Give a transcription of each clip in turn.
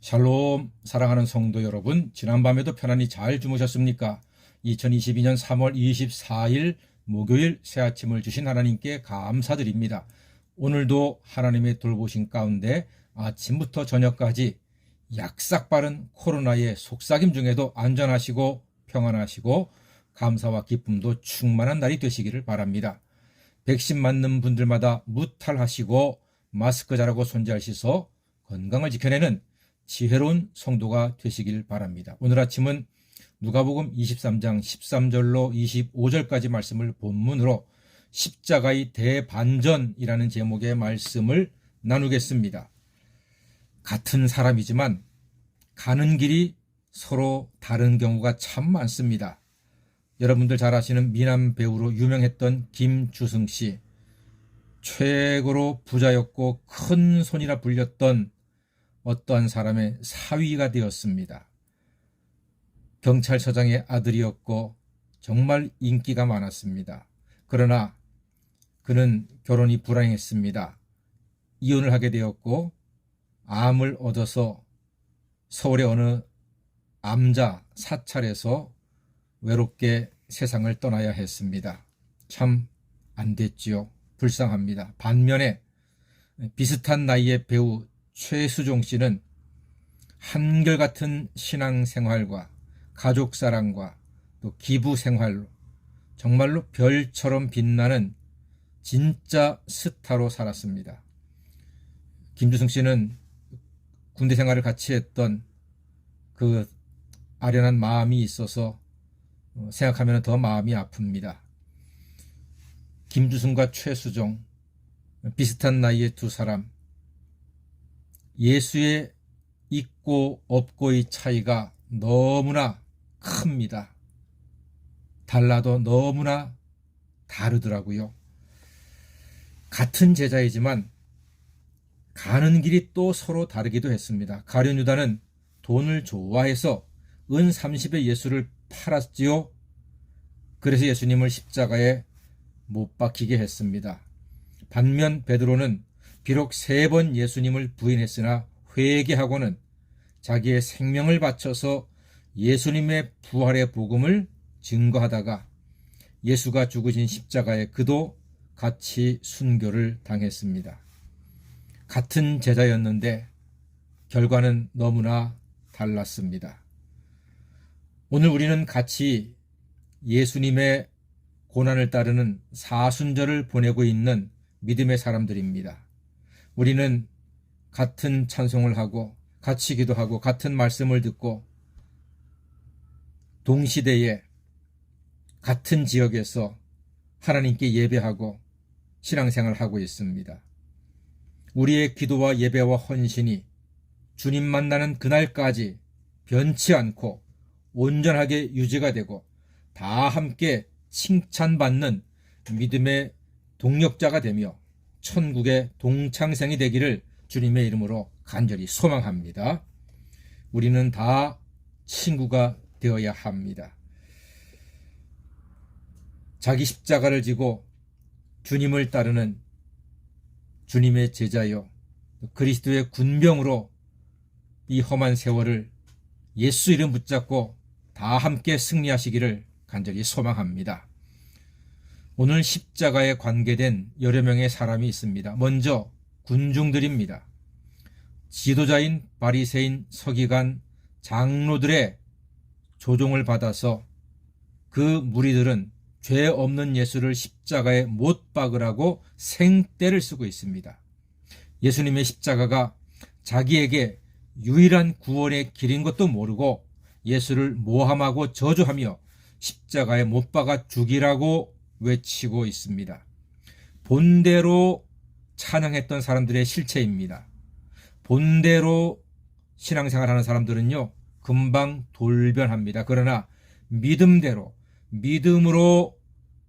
샬롬, 사랑하는 성도 여러분, 지난밤에도 편안히 잘 주무셨습니까? 2022년 3월 24일 목요일 새 아침을 주신 하나님께 감사드립니다. 오늘도 하나님의 돌보신 가운데 아침부터 저녁까지 약삭 빠른 코로나의 속삭임 중에도 안전하시고 평안하시고 감사와 기쁨도 충만한 날이 되시기를 바랍니다. 백신 맞는 분들마다 무탈하시고 마스크 잘하고 손 잘 씻어 건강을 지켜내는 지혜로운 성도가 되시길 바랍니다. 오늘 아침은 누가복음 23장 13절로 25절까지 말씀을 본문으로 십자가의 대반전이라는 제목의 말씀을 나누겠습니다. 같은 사람이지만 가는 길이 서로 다른 경우가 참 많습니다. 여러분들 잘 아시는 미남 배우로 유명했던 김주승 씨, 최고로 부자였고 큰 손이라 불렸던 어떠한 사람의 사위가 되었습니다. 경찰서장의 아들이었고 정말 인기가 많았습니다. 그러나 그는 결혼이 불행했습니다. 이혼을 하게 되었고 암을 얻어서 서울의 어느 암자 사찰에서 외롭게 세상을 떠나야 했습니다. 참 안 됐지요. 불쌍합니다. 반면에 비슷한 나이의 배우 최수종 씨는 한결같은 신앙생활과 가족사랑과 또 기부생활로 정말로 별처럼 빛나는 진짜 스타로 살았습니다. 김주승 씨는 군대 생활을 같이 했던 그 아련한 마음이 있어서 생각하면 더 마음이 아픕니다. 김주승과 최수종, 비슷한 나이의 두 사람, 예수의 있고 없고의 차이가 너무나 큽니다. 달라도 너무나 다르더라고요. 같은 제자이지만 가는 길이 또 서로 다르기도 했습니다. 가룟 유다는 돈을 좋아해서 은 30의 예수를 팔았지요. 그래서 예수님을 십자가에 못 박히게 했습니다. 반면 베드로는 비록 3번 예수님을 부인했으나 회개하고는 자기의 생명을 바쳐서 예수님의 부활의 복음을 증거하다가 예수가 죽으신 십자가에 그도 같이 순교를 당했습니다. 같은 제자였는데 결과는 너무나 달랐습니다. 오늘 우리는 같이 예수님의 고난을 따르는 사순절을 보내고 있는 믿음의 사람들입니다. 우리는 같은 찬송을 하고 같이 기도하고 같은 말씀을 듣고 동시대에 같은 지역에서 하나님께 예배하고 신앙생활을 하고 있습니다. 우리의 기도와 예배와 헌신이 주님 만나는 그날까지 변치 않고 온전하게 유지가 되고 다 함께 칭찬받는 믿음의 동력자가 되며 천국의 동창생이 되기를 주님의 이름으로 간절히 소망합니다. 우리는 다 친구가 되어야 합니다. 자기 십자가를 지고 주님을 따르는 주님의 제자요 그리스도의 군병으로 이 험한 세월을 예수 이름 붙잡고 다 함께 승리하시기를 간절히 소망합니다. 오늘 십자가에 관계된 여러 명의 사람이 있습니다. 먼저 군중들입니다. 지도자인 바리새인 서기관 장로들의 조종을 받아서 그 무리들은 죄 없는 예수를 십자가에 못 박으라고 생떼를 쓰고 있습니다. 예수님의 십자가가 자기에게 유일한 구원의 길인 것도 모르고 예수를 모함하고 저주하며 십자가에 못 박아 죽이라고 외치고 있습니다. 본대로 찬양했던 사람들의 실체입니다. 본대로 신앙생활하는 사람들은요 금방 돌변합니다. 그러나 믿음대로 믿음으로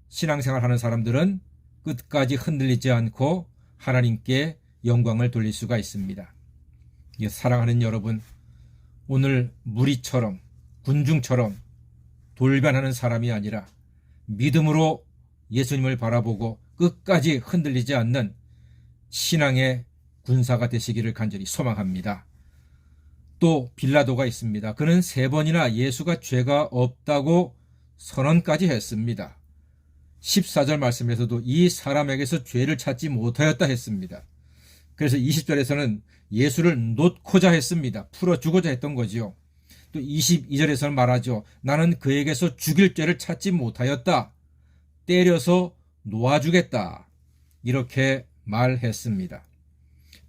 신앙생활하는 사람들은 끝까지 흔들리지 않고 하나님께 영광을 돌릴 수가 있습니다. 사랑하는 여러분, 오늘 무리처럼 군중처럼 돌변하는 사람이 아니라 믿음으로 예수님을 바라보고 끝까지 흔들리지 않는 신앙의 군사가 되시기를 간절히 소망합니다. 또 빌라도가 있습니다. 그는 3번이나 예수가 죄가 없다고 선언까지 했습니다. 14절 말씀에서도 이 사람에게서 죄를 찾지 못하였다 했습니다. 그래서 20절에서는 예수를 놓고자 했습니다. 풀어주고자 했던 거지요. 또 22절에서는 말하죠. 나는 그에게서 죽일 죄를 찾지 못하였다. 때려서 놓아주겠다. 이렇게 말했습니다.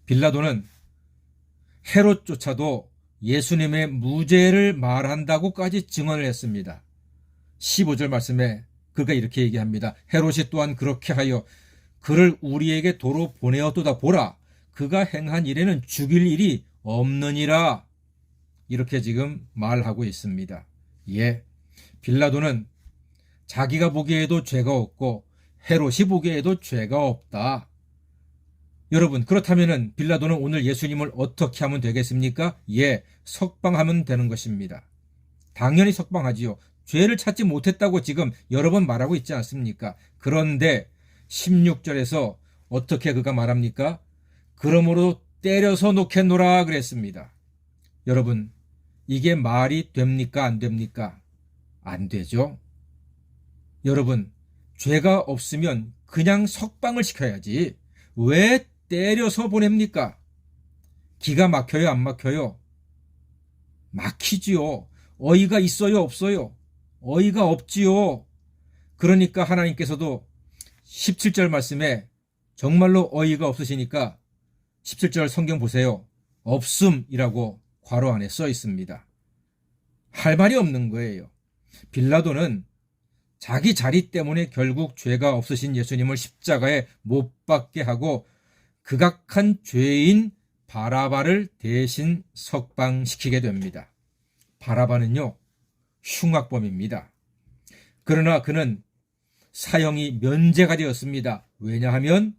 빌라도는 헤롯조차도 예수님의 무죄를 말한다고까지 증언을 했습니다. 15절 말씀에 그가 이렇게 얘기합니다. 헤롯이 또한 그렇게 하여 그를 우리에게 도로 보내었도다. 보라, 그가 행한 일에는 죽일 일이 없느니라. 이렇게 지금 말하고 있습니다. 예, 빌라도는 자기가 보기에도 죄가 없고 헤롯이 보기에도 죄가 없다. 여러분, 그렇다면 빌라도는 오늘 예수님을 어떻게 하면 되겠습니까? 예, 석방하면 되는 것입니다. 당연히 석방하지요. 죄를 찾지 못했다고 지금 여러 번 말하고 있지 않습니까? 그런데 16절에서 어떻게 그가 말합니까? 그러므로 때려서 놓겠노라 그랬습니다. 여러분, 이게 말이 됩니까? 안 됩니까? 안 되죠. 여러분, 죄가 없으면 그냥 석방을 시켜야지 왜 때려서 보냅니까? 기가 막혀요, 안 막혀요? 막히지요. 어이가 있어요, 없어요? 어이가 없지요. 그러니까 하나님께서도 17절 말씀에 정말로 어이가 없으시니까 17절 성경 보세요. 없음이라고 괄호 안에 써 있습니다. 할 말이 없는 거예요. 빌라도는 자기 자리 때문에 결국 죄가 없으신 예수님을 십자가에 못 박게 하고 극악한 죄인 바라바를 대신 석방시키게 됩니다. 바라바는요, 흉악범입니다. 그러나 그는 사형이 면제가 되었습니다. 왜냐하면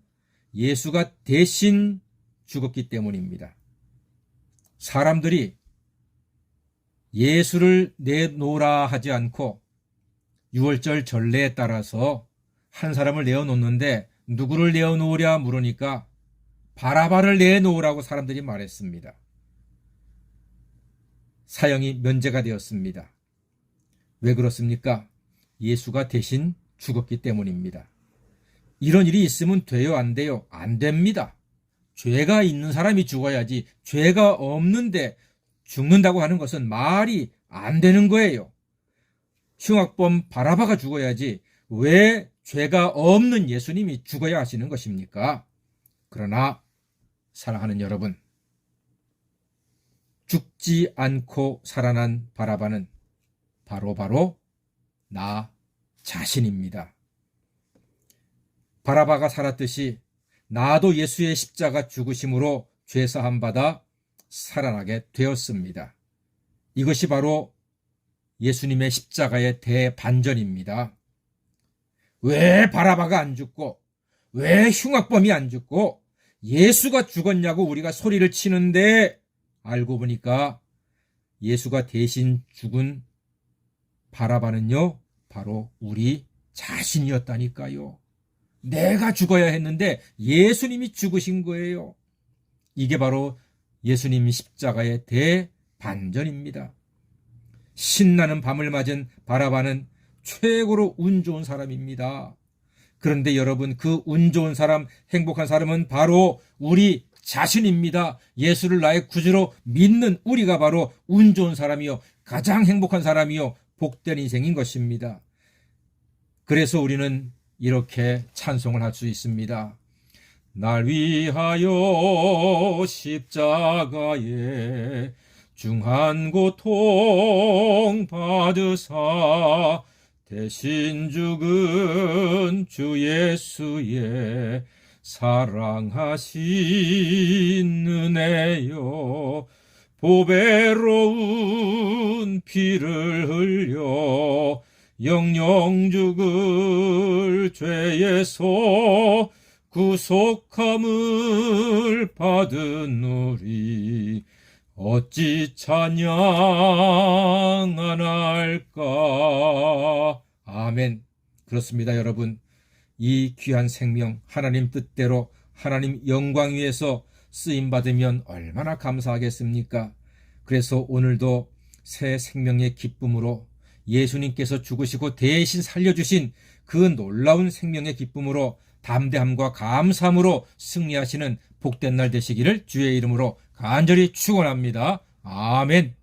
예수가 대신 죽었기 때문입니다. 사람들이 예수를 내놓으라 하지 않고 6월절 전례에 따라서 한 사람을 내어놓는데 누구를 내어놓으랴 물으니까 바라바를 내놓으라고 사람들이 말했습니다. 사형이 면제가 되었습니다. 왜 그렇습니까? 예수가 대신 죽었기 때문입니다. 이런 일이 있으면 돼요, 안 돼요? 안 됩니다. 죄가 있는 사람이 죽어야지 죄가 없는데 죽는다고 하는 것은 말이 안 되는 거예요. 흉악범 바라바가 죽어야지 왜 죄가 없는 예수님이 죽어야 하시는 것입니까? 그러나 사랑하는 여러분, 죽지 않고 살아난 바라바는 바로 나 자신입니다. 바라바가 살았듯이 나도 예수의 십자가 죽으심으로 죄사함 받아 살아나게 되었습니다. 이것이 바로 예수님의 십자가의 대반전입니다. 왜 바라바가 안 죽고 왜 흉악범이 안 죽고 예수가 죽었냐고 우리가 소리를 치는데 알고 보니까 예수가 대신 죽은 바라바는요, 바로 우리 자신이었다니까요. 내가 죽어야 했는데 예수님이 죽으신 거예요. 이게 바로 예수님 십자가의 대반전입니다. 신나는 밤을 맞은 바라바는 최고로 운 좋은 사람입니다. 그런데 여러분, 그 운 좋은 사람, 행복한 사람은 바로 우리 자신입니다. 예수를 나의 구주로 믿는 우리가 바로 운 좋은 사람이요, 가장 행복한 사람이요, 복된 인생인 것입니다. 그래서 우리는 이렇게 찬송을 할 수 있습니다. 날 위하여 십자가에 중한 고통 받으사 대신 죽은 주 예수의 사랑하신 은혜요, 보배로운 피를 흘려 영영 죽을 죄에서 구속함을 받은 우리 어찌 찬양 안 할까. 아멘. 그렇습니다, 여러분. 이 귀한 생명 하나님 뜻대로 하나님 영광 위에서 쓰임받으면 얼마나 감사하겠습니까? 그래서 오늘도 새 생명의 기쁨으로 예수님께서 죽으시고 대신 살려주신 그 놀라운 생명의 기쁨으로 담대함과 감사함으로 승리하시는 복된 날 되시기를 주의 이름으로 간절히 축원합니다. 아멘.